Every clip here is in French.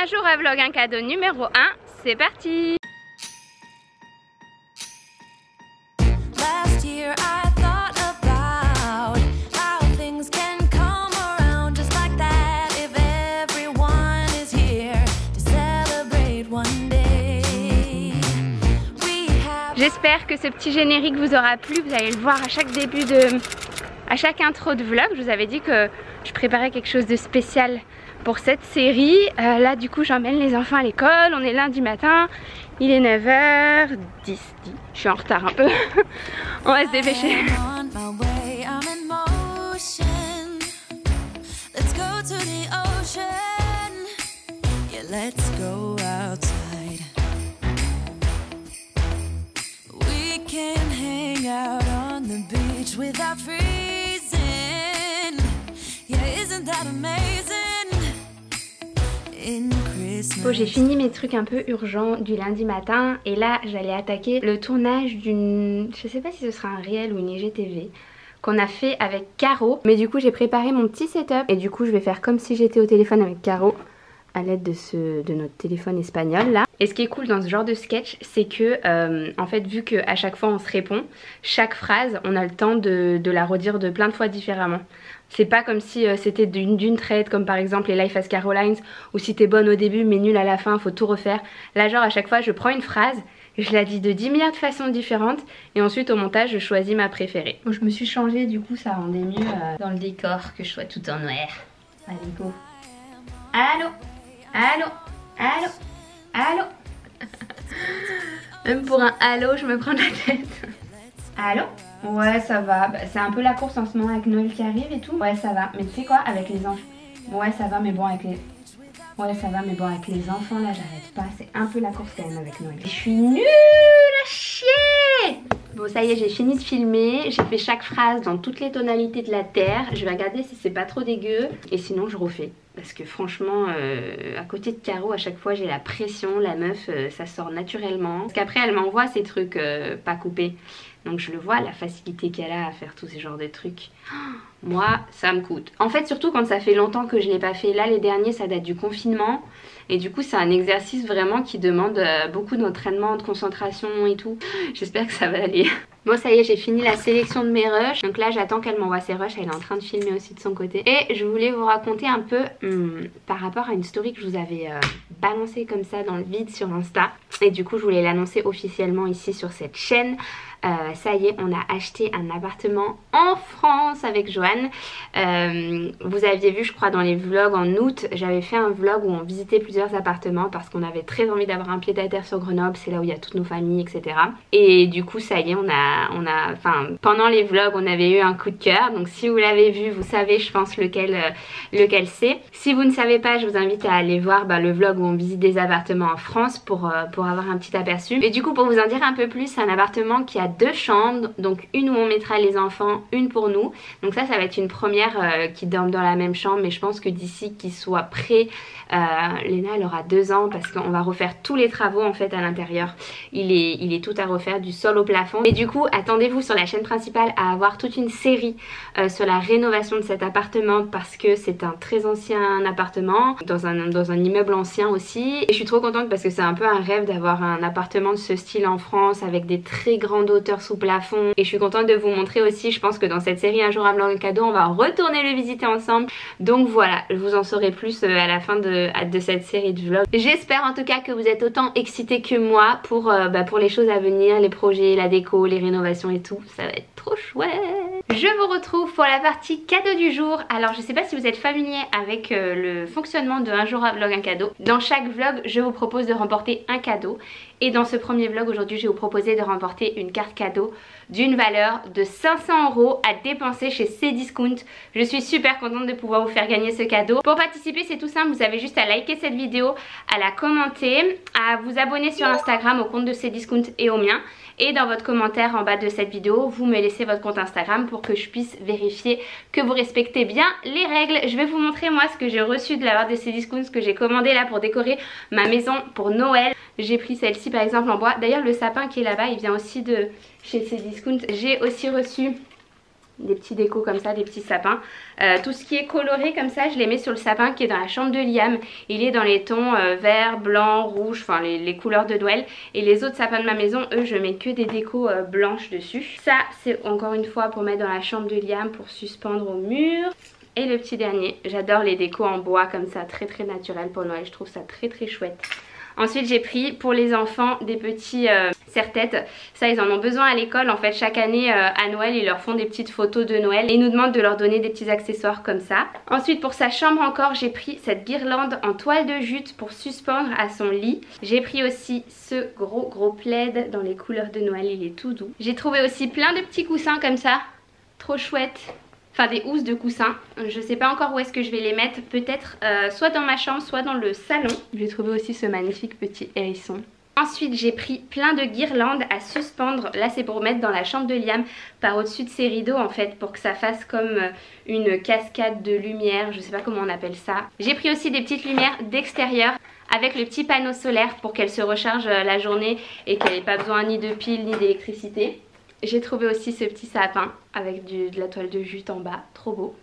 Un jour à vlog, un cadeau numéro 1, c'est parti. J'espère que ce petit générique vous aura plu. Vous allez le voir à chaque à chaque intro de vlog. Je vous avais dit que je préparais quelque chose de spécial pour cette série. Là du coup j'emmène les enfants à l'école. On est lundi matin. Il est 9h10. Je suis en retard un peu. On va se dépêcher. Let's go outside. We can hang out on the beach without freezing. Yeah, isn't that amazing? In Christmas. Bon, j'ai fini mes trucs un peu urgents du lundi matin et là j'allais attaquer le tournage d'une... Je sais pas si ce sera un réel ou une IGTV qu'on a fait avec Caro. Mais du coup j'ai préparé mon petit setup et du coup je vais faire comme si j'étais au téléphone avec Caro à l'aide de notre téléphone espagnol là. Et ce qui est cool dans ce genre de sketch, c'est que en fait vu qu'à chaque fois on se répond, chaque phrase on a le temps de la redire de plein de fois différemment. C'est pas comme si c'était d'une traite, comme par exemple les Life as Carolines, où si t'es bonne au début mais nulle à la fin, faut tout refaire. Là genre à chaque fois je prends une phrase, je la dis de 10 milliards de façons différentes et ensuite au montage je choisis ma préférée. Bon, je me suis changée, du coup ça rendait mieux dans le décor que je sois tout en noir. Allez go. Allô? Allô? Allô? Allô? Même pour un allô je me prends la tête. Allô? Ouais ça va, bah, c'est un peu la course en ce moment avec Noël qui arrive et tout. Ouais ça va, mais tu sais quoi, avec les enfants. Ouais ça va mais bon avec les... Ouais ça va mais bon avec les enfants là j'arrête pas, c'est un peu la course quand même avec Noël. Je suis nulle à chier. Bon ça y est j'ai fini de filmer, j'ai fait chaque phrase dans toutes les tonalités de la terre. Je vais regarder si c'est pas trop dégueu et sinon je refais. Parce que franchement à côté de Caro à chaque fois j'ai la pression, la meuf ça sort naturellement. Parce qu'après elle m'envoie ces trucs pas coupés. Donc je le vois la facilité qu'elle a à faire tous ces genres de trucs. Moi ça me coûte. En fait surtout quand ça fait longtemps que je l'ai pas fait. Là les derniers ça date du confinement. Et du coup c'est un exercice vraiment qui demande beaucoup d'entraînement, de concentration et tout. J'espère que ça va aller. Bon ça y est j'ai fini la sélection de mes rushs. Donc là j'attends qu'elle m'envoie ses rushs. Elle est en train de filmer aussi de son côté. Et je voulais vous raconter un peu par rapport à une story que je vous avais balancée comme ça dans le vide sur Insta. Et du coup je voulais l'annoncer officiellement ici sur cette chaîne. Ça y est on a acheté un appartement en France avec Joanne. Vous aviez vu je crois dans les vlogs en août, j'avais fait un vlog où on visitait plusieurs appartements parce qu'on avait très envie d'avoir un pied à terre sur Grenoble, c'est là où il y a toutes nos familles etc. Et du coup ça y est enfin pendant les vlogs on avait eu un coup de cœur. Donc si vous l'avez vu vous savez je pense lequel c'est. Si vous ne savez pas je vous invite à aller voir le vlog où on visite des appartements en France pour avoir un petit aperçu. Et du coup pour vous en dire un peu plus, c'est un appartement qui a 2 chambres, donc une où on mettra les enfants, une pour nous. Donc ça va être une première qui dorme dans la même chambre, mais je pense que d'ici qu'ils soient prêts, Léna elle aura 2 ans parce qu'on va refaire tous les travaux en fait à l'intérieur. Il est tout à refaire du sol au plafond. Et du coup attendez-vous sur la chaîne principale à avoir toute une série sur la rénovation de cet appartement parce que c'est un très ancien appartement dans un immeuble ancien aussi. Et je suis trop contente parce que c'est un peu un rêve d'avoir un appartement de ce style en France avec des très grandes hauteurs sous plafond. Et je suis contente de vous montrer aussi, je pense que dans cette série Un jour à vlog un cadeau on va retourner le visiter ensemble. Donc voilà, je vous en saurai plus à la fin de cette série de vlogs. J'espère en tout cas que vous êtes autant excités que moi pour les choses à venir, les projets, la déco, les rénovations et tout. Ça va être trop chouette. Je vous retrouve pour la partie cadeau du jour. Alors je sais pas si vous êtes familier avec le fonctionnement de Un jour à vlog un cadeau. Dans chaque vlog je vous propose de remporter un cadeau. Et dans ce premier vlog aujourd'hui je vais vous proposer de remporter une carte cadeau d'une valeur de 500 € à dépenser chez Cdiscount. Je suis super contente de pouvoir vous faire gagner ce cadeau. Pour participer c'est tout simple, vous avez juste à liker cette vidéo, à la commenter, à vous abonner sur Instagram au compte de Cdiscount et au mien. Et dans votre commentaire en bas de cette vidéo, vous me laissez votre compte Instagram pour que je puisse vérifier que vous respectez bien les règles. Je vais vous montrer moi ce que j'ai reçu de la part de Cdiscount, ce que j'ai commandé là pour décorer ma maison pour Noël. J'ai pris celle-ci par exemple en bois. D'ailleurs le sapin qui est là-bas il vient aussi de chez Cdiscount. J'ai aussi reçu des petits décos comme ça, des petits sapins. Tout ce qui est coloré comme ça, je les mets sur le sapin qui est dans la chambre de Liam. Il est dans les tons vert, blanc, rouge, enfin les couleurs de Noël. Et les autres sapins de ma maison, eux, je mets que des décos blanches dessus. Ça, c'est encore une fois pour mettre dans la chambre de Liam pour suspendre au mur. Et le petit dernier, j'adore les décos en bois comme ça, très très naturel pour Noël. Je trouve ça très très chouette. Ensuite j'ai pris pour les enfants des petits serre-têtes. Ça ils en ont besoin à l'école. En fait chaque année à Noël ils leur font des petites photos de Noël. Et ils nous demandent de leur donner des petits accessoires comme ça. Ensuite pour sa chambre encore j'ai pris cette guirlande en toile de jute pour suspendre à son lit. J'ai pris aussi ce gros plaid dans les couleurs de Noël. Il est tout doux. J'ai trouvé aussi plein de petits coussins comme ça. Trop chouette. Enfin des housses de coussins, je sais pas encore où est-ce que je vais les mettre, peut-être soit dans ma chambre, soit dans le salon. J'ai trouvé aussi ce magnifique petit hérisson. Ensuite j'ai pris plein de guirlandes à suspendre, là c'est pour mettre dans la chambre de Liam par au-dessus de ses rideaux en fait, pour que ça fasse comme une cascade de lumière, je sais pas comment on appelle ça. J'ai pris aussi des petites lumières d'extérieur avec le petit panneau solaire pour qu'elle se recharge la journée et qu'elle n'ait pas besoin ni de piles ni d'électricité. J'ai trouvé aussi ce petit sapin avec de la toile de jute en bas, trop beau.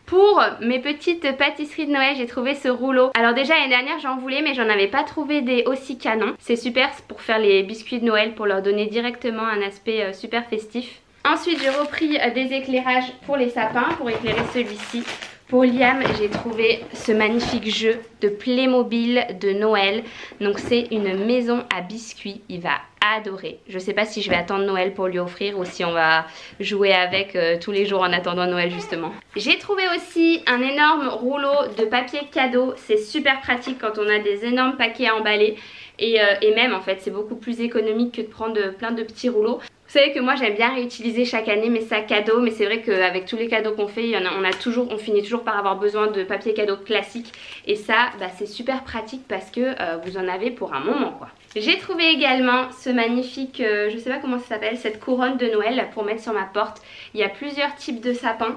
Pour mes petites pâtisseries de Noël, j'ai trouvé ce rouleau. Alors déjà l'année dernière j'en voulais mais j'en avais pas trouvé des aussi canons. C'est super pour faire les biscuits de Noël, pour leur donner directement un aspect super festif. Ensuite j'ai repris des éclairages pour les sapins, pour éclairer celui-ci. Pour Liam, j'ai trouvé ce magnifique jeu de Playmobil de Noël. Donc c'est une maison à biscuits, il va adorer. Je sais pas si je vais attendre Noël pour lui offrir ou si on va jouer avec tous les jours en attendant Noël justement. J'ai trouvé aussi un énorme rouleau de papier cadeau. C'est super pratique quand on a des énormes paquets à emballer. Et même en fait c'est beaucoup plus économique que de prendre plein de petits rouleaux. Vous savez que moi j'aime bien réutiliser chaque année mes sacs cadeaux, mais c'est vrai qu'avec tous les cadeaux qu'on fait, on finit toujours par avoir besoin de papier cadeau classique. Et ça, c'est super pratique parce que vous en avez pour un moment quoi. J'ai trouvé également ce magnifique, je sais pas comment ça s'appelle, cette couronne de Noël pour mettre sur ma porte. Il y a plusieurs types de sapins.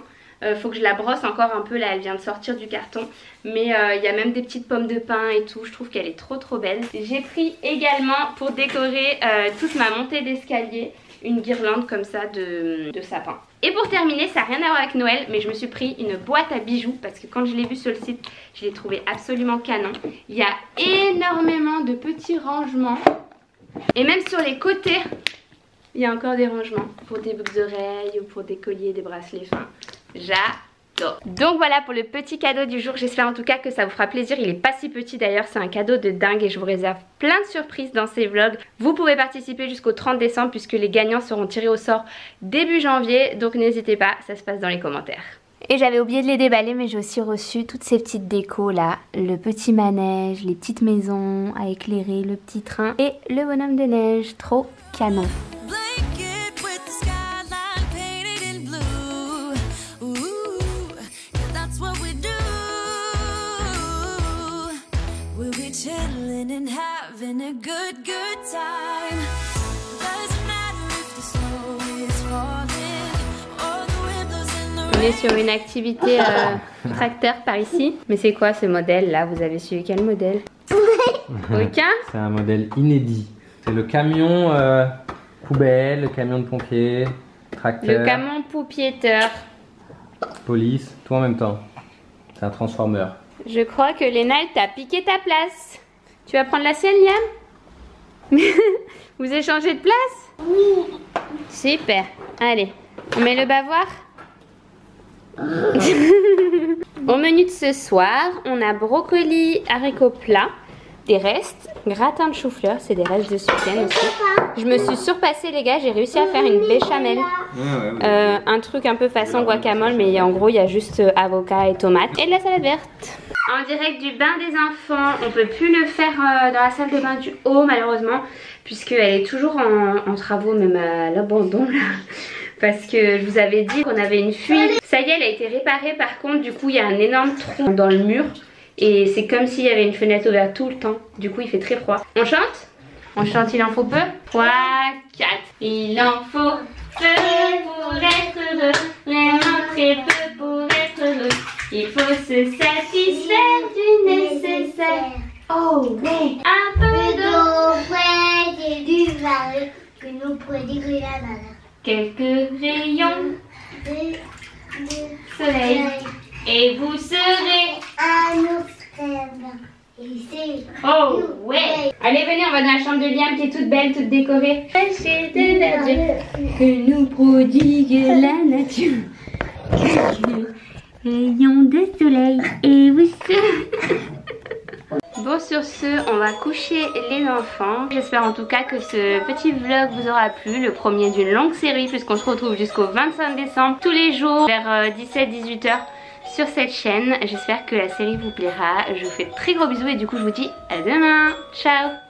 Faut que je la brosse encore un peu là, elle vient de sortir du carton. Mais il y a même des petites pommes de pin et tout, je trouve qu'elle est trop belle. J'ai pris également pour décorer toute ma montée d'escalier une guirlande comme ça de sapin. Et pour terminer, ça n'a rien à voir avec Noël, mais je me suis pris une boîte à bijoux parce que quand je l'ai vue sur le site, je l'ai trouvée absolument canon. Il y a énormément de petits rangements et même sur les côtés, il y a encore des rangements pour des boucles d'oreilles ou pour des colliers, des bracelets fins. J'adore. Donc voilà pour le petit cadeau du jour. J'espère en tout cas que ça vous fera plaisir. Il est pas si petit d'ailleurs, c'est un cadeau de dingue et je vous réserve plein de surprises dans ces vlogs. Vous pouvez participer jusqu'au 30 décembre puisque les gagnants seront tirés au sort début janvier. Donc n'hésitez pas, ça se passe dans les commentaires. Et j'avais oublié de les déballer, mais j'ai aussi reçu toutes ces petites décos là. Le petit manège, les petites maisons à éclairer, le petit train et le bonhomme de neige. Trop canon. And having a good time. Doesn't matter if the snow is falling or the windows in the rain. On est sur une activité tracteur par ici. Mais c'est quoi ce modèle là? Vous avez suivi quel modèle? Requin? C'est un modèle inédit. C'est le camion poubelle, le camion de pompier, tracteur. Le camion poupieteur. Police, tout en même temps. C'est un transformer. Je crois que Léna elle t'a piqué ta place. Tu vas prendre la sienne, Liam? Vous échangez de place? Oui. Super. Allez, on met le bavoir. Au menu de ce soir, on a brocoli, haricots plats, des restes, gratin de chou-fleur, c'est des restes de ce aussi. Je me suis surpassée les gars, j'ai réussi à faire une béchamel. Un truc un peu façon guacamole, mais en gros il y a juste avocat et tomate et de la salade verte. En direct du bain des enfants, on peut plus le faire dans la salle de bain du haut malheureusement, puisqu'elle est toujours en travaux, même à l'abandon là. Parce que je vous avais dit qu'on avait une fuite. Ça y est, elle a été réparée, par contre du coup il y a un énorme trou dans le mur. Et c'est comme s'il y avait une fenêtre ouverte tout le temps. Du coup il fait très froid. On chante? On chante il en faut peu? 3, 4. Il en faut peu pour être heureux, vraiment très peu pour être heureux. Il faut se satisfaire du nécessaire. Oh ouais. Un peu d'eau fraîche et du vin que nous produit la nana. Quelques rayons de soleil. Et vous serez. Un ours ici. Oh ouais. Allez, venez, on va dans la chambre de Liam qui est toute belle, toute décorée. Cachée de la joie que nous prodigue la nature. Rayon de soleil et vous serez. Bon, sur ce, on va coucher les enfants. J'espère en tout cas que ce petit vlog vous aura plu, le premier d'une longue série, puisqu'on se retrouve jusqu'au 25 décembre tous les jours vers 17-18 h sur cette chaîne. J'espère que la série vous plaira. Je vous fais de très gros bisous et du coup je vous dis à demain. Ciao.